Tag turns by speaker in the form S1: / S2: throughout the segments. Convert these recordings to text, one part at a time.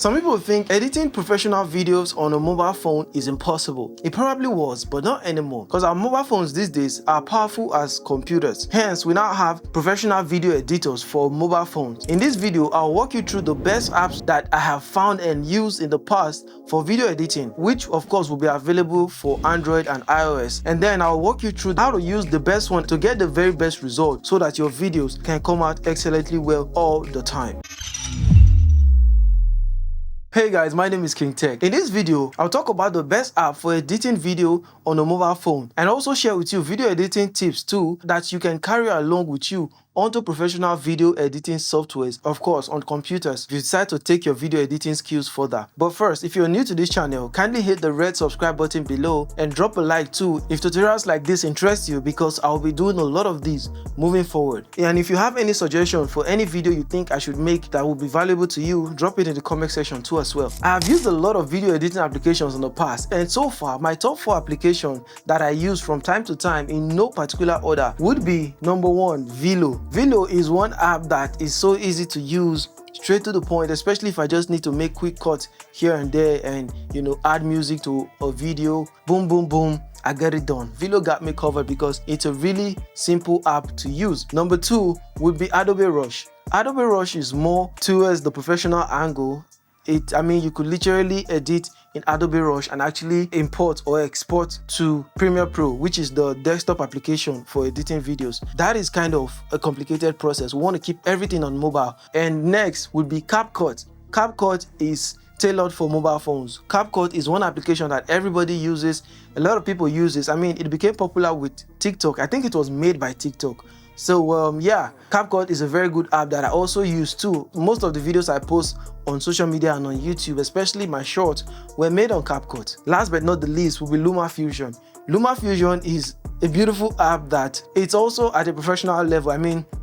S1: Some people think editing professional videos on a mobile phone is impossible. It probably was, but not anymore, because our mobile phones these days are powerful as computers. Hence, we now have professional video editors for mobile phones. In this video, I'll walk you through the best apps that I have found and used in the past for video editing, which of course will be available for Android and iOS. And then I'll walk you through how to use the best one to get the very best result so that your videos can come out excellently well all the time. Hey guys, my name is King Tech. In this video, I'll talk about the best app for editing video on a mobile phone and also share with you video editing tips too that you can carry along with you onto professional video editing softwares, of course on computers, if you decide to take your video editing skills further. But first, if you're new to this channel, kindly hit the red subscribe button below and drop a like too if tutorials like this interest you, because I'll be doing a lot of these moving forward. And if you have any suggestion for any video you think I should make that will be valuable to you, drop it in the comment section too as well. I have used a lot of video editing applications in the past, and so far my top 4 applications that I use from time to time in no particular order would be: number 1, Velo. Velo is one app that is so easy to use, straight to the point, especially if I just need to make quick cuts here and there and add music to a video. Boom, boom, boom, I get it done. Velo got me covered because it's a really simple app to use. Number 2 would be Adobe Rush. Adobe Rush is more towards the professional angle. You could literally edit in Adobe Rush and actually import or export to Premiere Pro, which is the desktop application for editing videos. That is kind of a complicated process. We want to keep everything on mobile. And next would be CapCut. CapCut is tailored for mobile phones. CapCut is one application that everybody uses. A lot of people use this. It became popular with TikTok. I think it was made by TikTok. So yeah, CapCut is a very good app that I also use too. Most of the videos I post on social media and on YouTube, especially my shorts, were made on CapCut. Last but not the least will be LumaFusion. LumaFusion is a beautiful app that it's also at a professional level.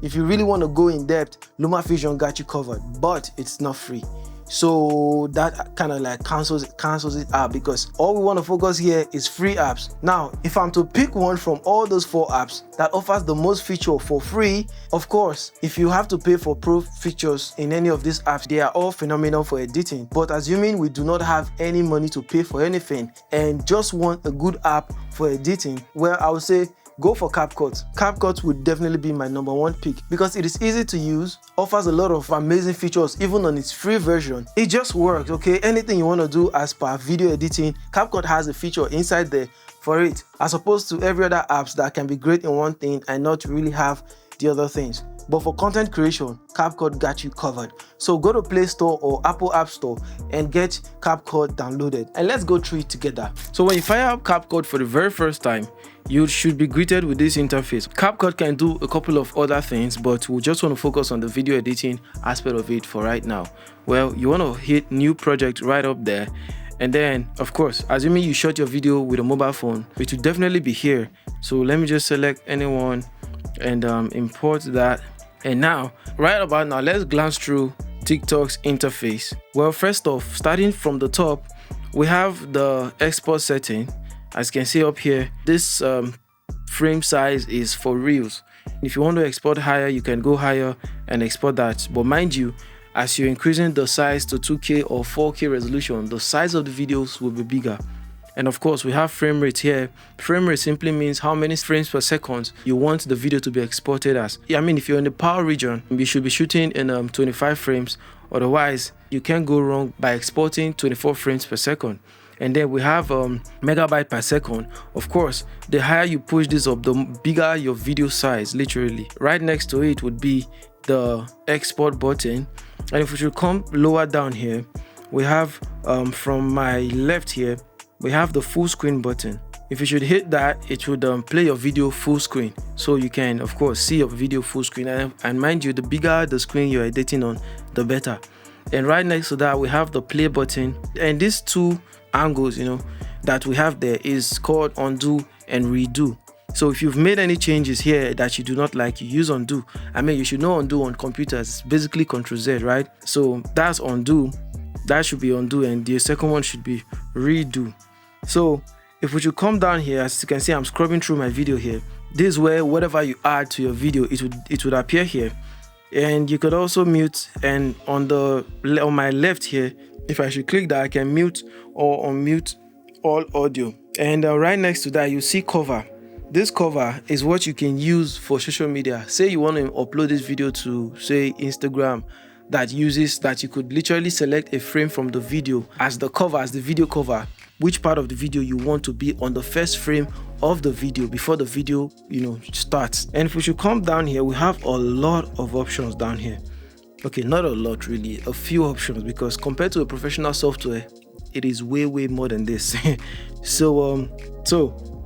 S1: If you really want to go in depth, LumaFusion got you covered, but it's not free. So that kind of like cancels it out, because all we want to focus here is free apps. Now, if I'm to pick one from all those 4 apps that offers the most feature for free, of course, if you have to pay for pro features in any of these apps, they are all phenomenal for editing. But assuming we do not have any money to pay for anything and just want a good app for editing, well, I would say go for CapCut. CapCut would definitely be my number 1 pick because it is easy to use, offers a lot of amazing features even on its free version. It just works, okay? Anything you want to do as per video editing, CapCut has a feature inside there for it, as opposed to every other apps that can be great in one thing and not really have the other things. But for content creation, CapCut got you covered. So go to Play Store or Apple App Store and get CapCut downloaded. And let's go through it together. So when you fire up CapCut for the very first time, you should be greeted with this interface. CapCut can do a couple of other things, but we just want to focus on the video editing aspect of it for right now. Well, you want to hit New Project right up there. And then, of course, assuming you shot your video with a mobile phone, it will definitely be here. So let me just select anyone and import that. And now, right about now, let's glance through TikTok's interface. Well, first off, starting from the top, we have the export setting. As you can see up here, this frame size is for Reels. If you want to export higher, you can go higher and export that. But mind you, as you're increasing the size to 2K or 4K resolution, the size of the videos will be bigger. And of course, we have frame rate here. Frame rate simply means how many frames per second you want the video to be exported as. If you're in the PAL region, you should be shooting in 25 frames. Otherwise, you can't go wrong by exporting 24 frames per second. And then we have megabyte per second. Of course, the higher you push this up, the bigger your video size, literally. Right next to it would be the export button. And if we should come lower down here, we have from my left here, we have the full screen button. If you should hit that, it would play your video full screen. So you can, of course, see your video full screen. And mind you, the bigger the screen you're editing on, the better. And right next to that, we have the play button. And these 2 angles, that we have there is called undo and redo. So if you've made any changes here that you do not like, you use undo. You should know undo on computers. It's basically Ctrl-Z, right? So that's undo. That should be undo, and the second one should be redo. So if we should come down here, as you can see, I'm scrubbing through my video here. This is where whatever you add to your video, it would appear here. And you could also mute, and on my left here, If I should click that, I can mute or unmute all audio. And right next to that, you see cover. This cover is what you can use for social media. Say you want to upload this video to, say, Instagram, that you could literally select a frame from the video as the cover, as the video cover, which part of the video you want to be on the first frame of the video before the video, starts. And if we should come down here, we have a lot of options down here. Okay, not a lot really, a few options, because compared to a professional software, it is way more than this. So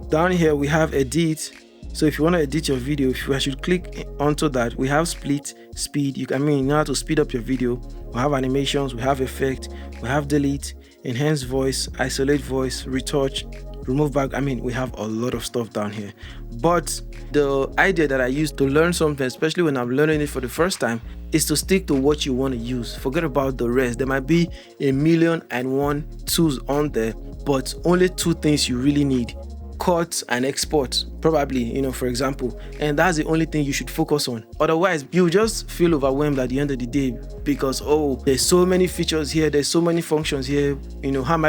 S1: down here we have edit. So if you want to edit your video, if I should click onto that, we have split, speed. You know how to speed up your video. We have animations, we have effect, we have delete, enhance voice, isolate voice, retouch, remove back. We have a lot of stuff down here. But the idea that I use to learn something, especially when I'm learning it for the first time, is to stick to what you want to use. Forget about the rest. There might be 1,000,001 tools on there, but only 2 things you really need: cut and export, probably, for example. And that's the only thing you should focus on. Otherwise, you just feel overwhelmed at the end of the day because, there's so many features here, there's so many functions here. When am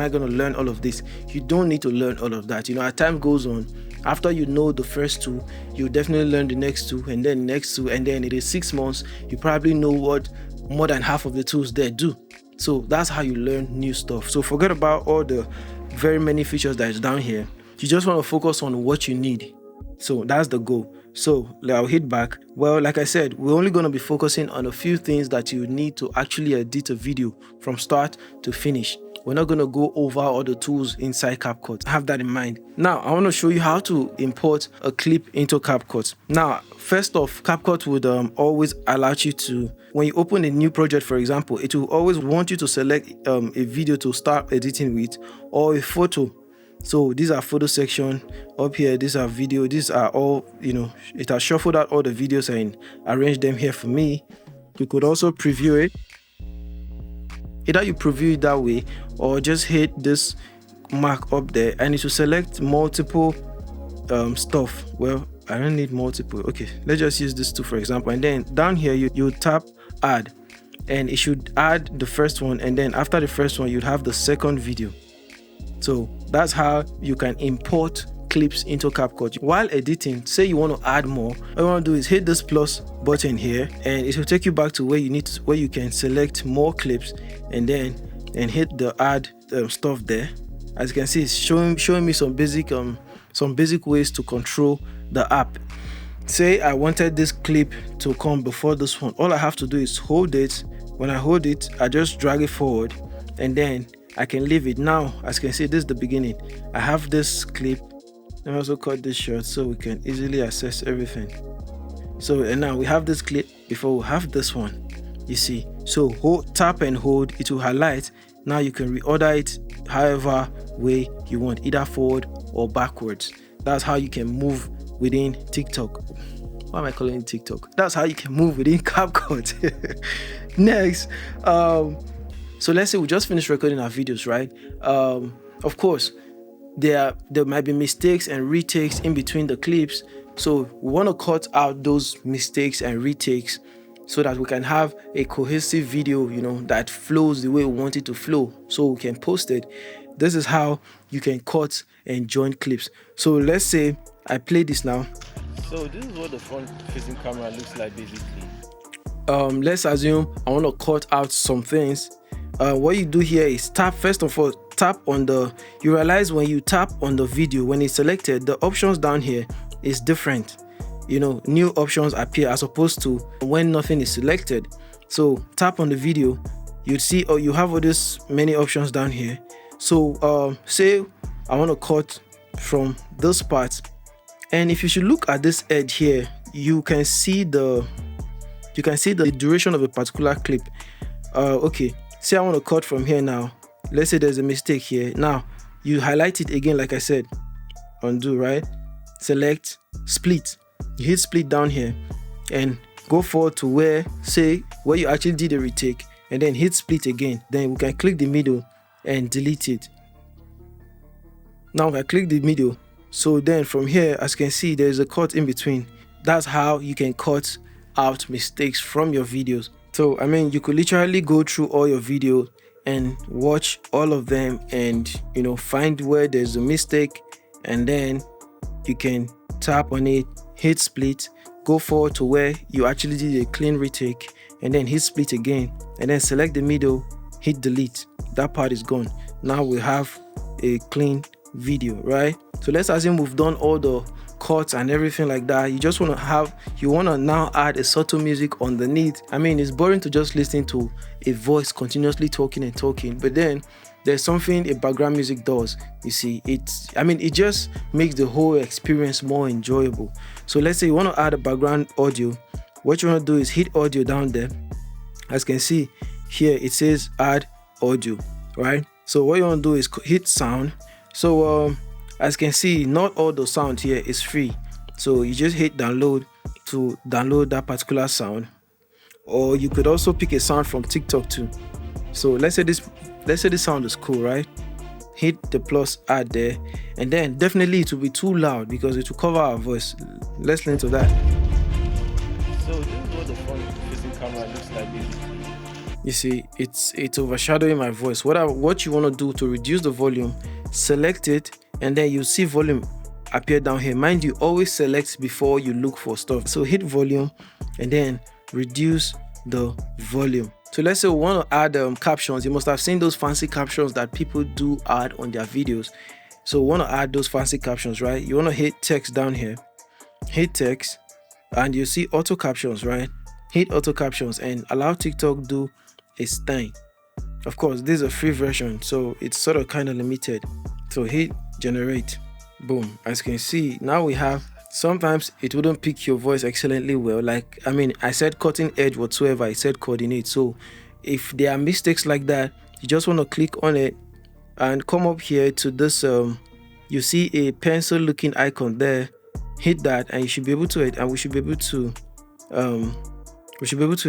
S1: I gonna learn all of this? You don't need to learn all of that. As time goes on, after you know the first 2, you definitely learn the next 2, and then the next 2, and then it is 6 months, you probably know what more than half of the tools there do. So that's how you learn new stuff. So forget about all the very many features that is down here. You just want to focus on what you need. So that's the goal. So I'll hit back. Well, like I said, we're only going to be focusing on a few things that you need to actually edit a video from start to finish. We're not going to go over all the tools inside CapCut. Have that in mind. Now, I want to show you how to import a clip into CapCut. Now, first off, CapCut would always allow you to, when you open a new project, for example, it will always want you to select a video to start editing with, or a photo. So these are photo section. Up here, these are video. These are all, it has shuffled out all the videos and arranged them here for me. You could also preview it. Either you preview it that way, or just hit this mark up there and it will select multiple stuff. Well, I don't need multiple. Okay, let's just use this two for example. And then down here you tap add, and it should add the first one, and then after the first one you'd have the second video. So that's how you can import clips into CapCut. While editing, say you want to add more, all you want to do is hit this plus button here, and it will take you back to where you can select more clips, and hit the add stuff there. As you can see, it's showing me some basic ways to control the app. Say I wanted this clip to come before this one. All I have to do is hold it. When I hold it, I just drag it forward, and then I can leave it. Now, as you can see, this is the beginning. I have this clip. Let me also cut this short so we can easily access everything. So, and now we have this clip before we have this one. You see, so tap and hold, it will highlight. Now you can reorder it however way you want, either forward or backwards. That's how you can move within TikTok. Why am I calling it TikTok? That's how you can move within CapCut. Next, so let's say we just finished recording our videos, right? Of course, there might be mistakes and retakes in between the clips. So we want to cut out those mistakes and retakes so that we can have a cohesive video, that flows the way we want it to flow, so we can post it. This is how you can cut and join clips. So let's say I play this now. So this is what the front facing camera looks like basically. Let's assume I want to cut out some things. What you do here is tap, first of all, tap on you realize when you tap on the video, when it's selected, the options down here is different. New options appear as opposed to when nothing is selected. So tap on the video, you'd see, you have all these many options down here. So say I want to cut from this part, and if you should look at this edge here, you can see the duration of a particular clip. Okay, say I want to cut from here now. Let's say there's a mistake here. Now you highlight it again, like I said, undo, right? Select split. You hit split down here and go forward to where you actually did a retake, and then hit split again. Then we can click the middle and delete it. Now I click the middle. So then from here, as you can see, there's a cut in between. That's how you can cut out mistakes from your videos. So you could literally go through all your videos and watch all of them and find where there's a mistake, and then you can tap on it, hit split, go forward to where you actually did a clean retake, and then hit split again, and then select the middle, hit delete. That part is gone. Now we have a clean video, right? So let's assume we've done all the cuts and everything like that. You want to now add a subtle music underneath. I mean, it's boring to just listen to a voice continuously talking and talking, but then there's something a background music does. You see, it just makes the whole experience more enjoyable. So let's say you want to add a background audio. What you want to do is hit audio down there. As you can see here, it says add audio, right? So what you want to do is hit sound. So as you can see, not all the sound here is free. So you just hit download to download that particular sound, or you could also pick a sound from TikTok too. So let's say this sound is cool, right? Hit the plus add there, and then definitely it will be too loud because it will cover our voice. Let's listen to that.
S2: So this is what the front-facing camera looks like basically.
S1: You see, it's overshadowing my voice. What you want to do to reduce the volume, select it, and then you see volume appear down here. Mind you, always select before you look for stuff. So hit volume and then reduce the volume. So let's say we want to add captions. You must have seen those fancy captions that people do add on their videos. So we want to add those fancy captions, right? You want to hit text down here, hit text, and you see auto captions, right? Hit auto captions and allow TikTok do a stain. Of course, this is a free version, so it's sort of kind of limited. So hit generate, boom. As you can see, now we have, sometimes it wouldn't pick your voice excellently well. Like, I said cutting edge whatsoever, I said coordinate. So if there are mistakes like that, you just want to click on it and come up here to this, you see a pencil looking icon there, hit that, and you should be able to edit, and we should be able to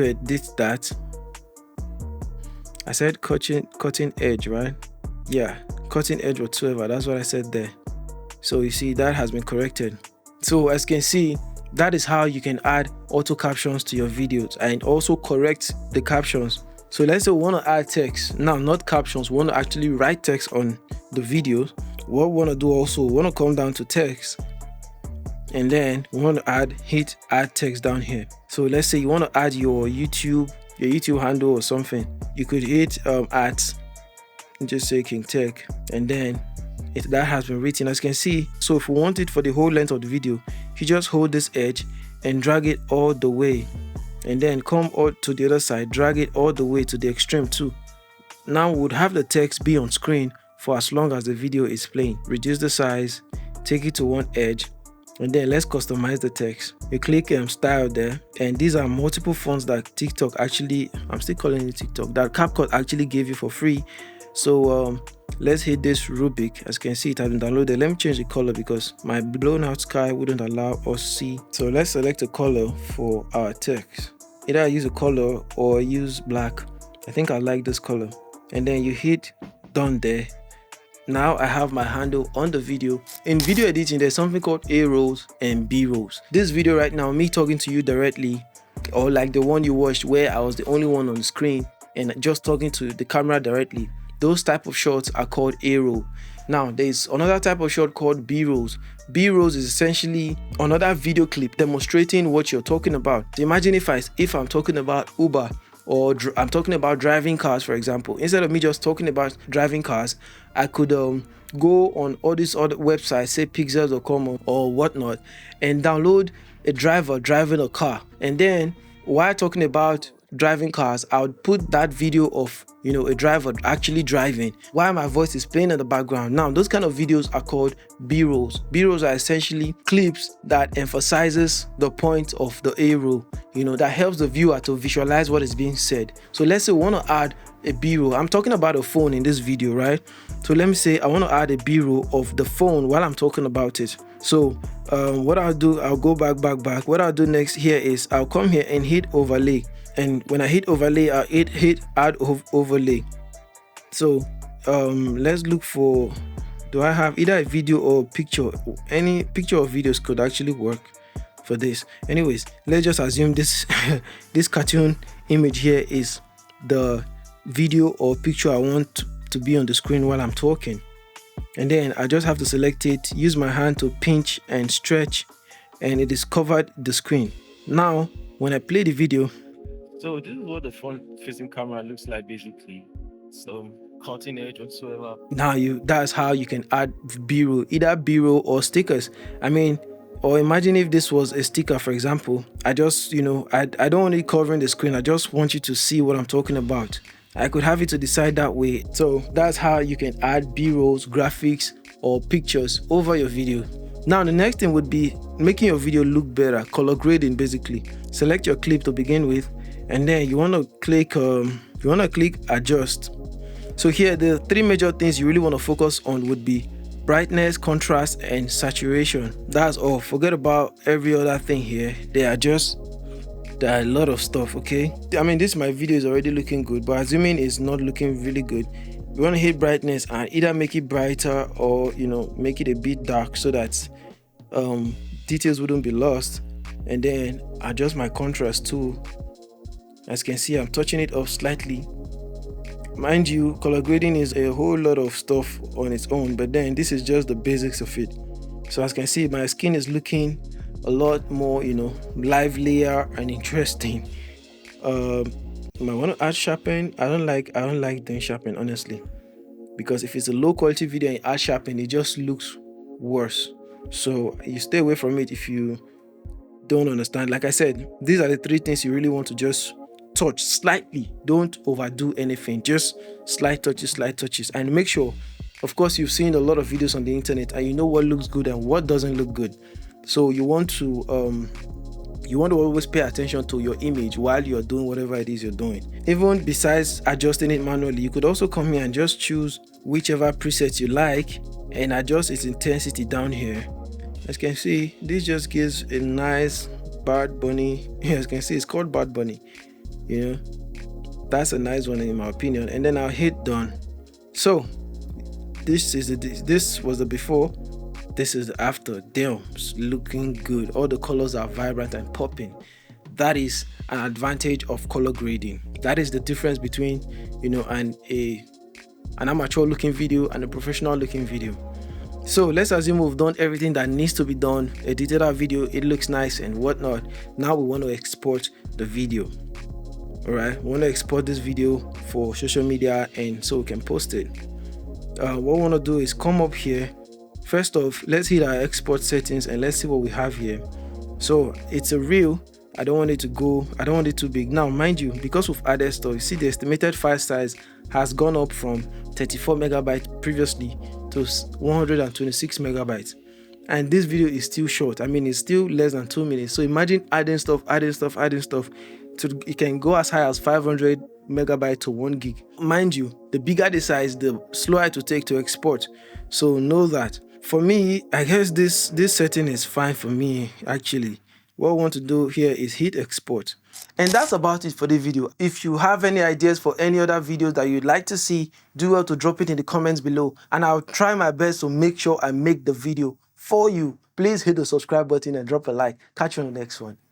S1: edit that. I said cutting edge, right? Yeah, cutting edge whatsoever, that's what I said there. So you see that has been corrected. So as you can see, that is how you can add auto captions to your videos and also correct the captions. So let's say we want to add text. Now, not captions, we want to actually write text on the videos. What we want to do also, we want to come down to text, and then we want to hit add text down here. So let's say you want to add your YouTube handle or something. You could hit at, just say King Tech, and then that has been written, as you can see. So if we want it for the whole length of the video, you just hold this edge and drag it all the way, and then come out to the other side, drag it all the way to the extreme too. Now we would have the text be on screen for as long as the video is playing. Reduce the size, take it to one edge, and then let's customize the text. You click style there, and these are multiple fonts that TikTok actually, I'm still calling it TikTok, that CapCut actually gave you for free. So let's hit this rubric. As you can see, it has been downloaded. Let me change the color because my blown out sky wouldn't allow us to see. So let's select a color for our text. Either I use a color or use black. I think I like this color. And then you hit done there. Now I have my handle on the video. In video editing, there's something called A rolls and B rolls. This video right now, me talking to you directly, or like the one you watched where I was the only one on the screen and just talking to the camera directly, those type of shots are called A roll. Now there's another type of shot called B rolls. B rolls is essentially another video clip demonstrating what you're talking about. So imagine if I'm talking about Uber, or I'm talking about driving cars, for example. Instead of me just talking about driving cars, I could go on all these other websites, say pixels.com or whatnot, and download a driver driving a car. And then while talking about driving cars, I would put that video of a driver actually driving while my voice is playing in the background. Now those kind of videos are called B-rolls. B-rolls are essentially clips that emphasizes the point of the A-roll, that helps the viewer to visualize what is being said. So let's say we want to add a B-roll. I'm talking about a phone in this video, right? So let me say I want to add a B-roll of the phone while I'm talking about it. So what I'll do, I'll go back. What I'll do next here is I'll come here and hit overlay. And when I hit overlay, I'll hit add overlay. So let's look for, do I have either a video or picture? Any picture or videos could actually work for this. Anyways, let's just assume this this cartoon image here is the video or picture I want to be on the screen while I'm talking. And then I just have to select it, use my hand to pinch and stretch, and it is covered the screen. Now, when I play the video,
S2: So this is what the front-facing camera looks like basically. So cutting edge whatsoever.
S1: now that's how you can add b-roll, either b-roll or stickers. I mean, or imagine if this was a sticker, for example. I just, I don't want it covering the screen. I just want you to see what I'm talking about. I could have it to decide that way. So that's how you can add b-rolls, graphics, or pictures over your video. Now the next thing would be making your video look better, color grading basically. Select your clip to begin with, and then you want to click adjust. So here the three major things you really want to focus on would be brightness, contrast, and saturation. That's all. Forget about every other thing here. There are a lot of stuff, okay? I mean, my video is already looking good, but assuming it's not looking really good, we want to hit brightness and either make it brighter or make it a bit dark so that details wouldn't be lost. And then adjust my contrast too. As you can see, I'm touching it up slightly. Mind you, color grading is a whole lot of stuff on its own, but then this is just the basics of it. So as you can see, my skin is looking a lot more, livelier and interesting. I want to add sharpen. I don't like doing sharpen, honestly, because if it's a low quality video and add sharpen, it just looks worse. So you stay away from it if you don't understand. Like I said, these are the three things you really want to just touch slightly. Don't overdo anything, just slight touches, and make sure, of course, you've seen a lot of videos on the internet and you know what looks good and what doesn't look good. So you want to always pay attention to your image while you're doing whatever it is you're doing. Even besides adjusting it manually, you could also come here and just choose whichever preset you like and adjust its intensity down here. As you can see, this just gives a nice Bad Bunny. As you can see, it's called Bad Bunny. That's a nice one in my opinion. And then I'll hit done. So this was the before, this is the after. Damn, it's looking good. All the colors are vibrant and popping. That is an advantage of color grading. That is the difference between an amateur looking video and a professional looking video. So let's assume we've done everything that needs to be done, edited our video, it looks nice and whatnot. Now we want to export the video. Alright, we want to export this video for social media and so we can post it. What we want to do is come up here. First off, let's hit our export settings and let's see what we have here. So it's a reel. I don't want it too big. Now mind you, because we've added stuff, you see the estimated file size has gone up from 34 megabytes previously to 126 megabytes. And this video is still short. I mean, it's still less than 2 minutes. So imagine adding stuff. It can go as high as 500 megabytes to 1 gig. Mind you, the bigger the size, the slower it will take to export. So know that. For me, I guess this setting is fine for me actually. What I want to do here is hit export. And that's about it for the video. If you have any ideas for any other videos that you'd like to see, do well to drop it in the comments below. And I'll try my best to make sure I make the video for you. Please hit the subscribe button and drop a like. Catch you on the next one.